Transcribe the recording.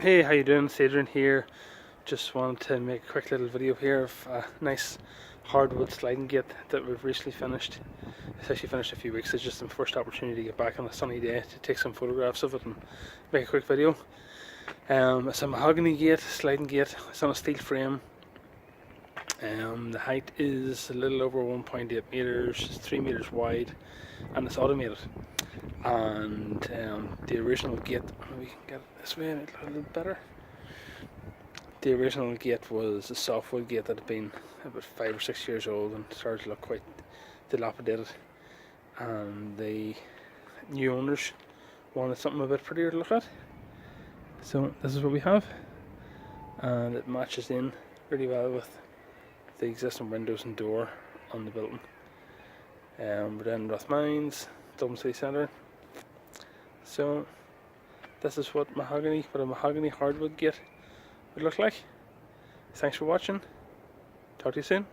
Hey, how you doing? It's Adrian here. Just wanted to make a quick little video here of a nice hardwood sliding gate that we've recently finished. It's actually finished a few weeks. It's just the first opportunity to get back on a sunny day to take some photographs of it and make a quick video. It's a mahogany gate, sliding gate. It's on a steel frame. The height is a little over 1.8 meters, it's 3 meters wide, and it's automated. And the original gate, we can get it this way, make it a little better. The original gate was a softwood gate that had been about 5 or 6 years old and started to look quite dilapidated. And the new owners wanted something a bit prettier to look at. So this is what we have, and it matches in really well with the existing windows and door on the building. We're down in Rathmines, Dublin City Centre. So this is what a mahogany hardwood gate would look like. Thanks for watching. Talk to you soon.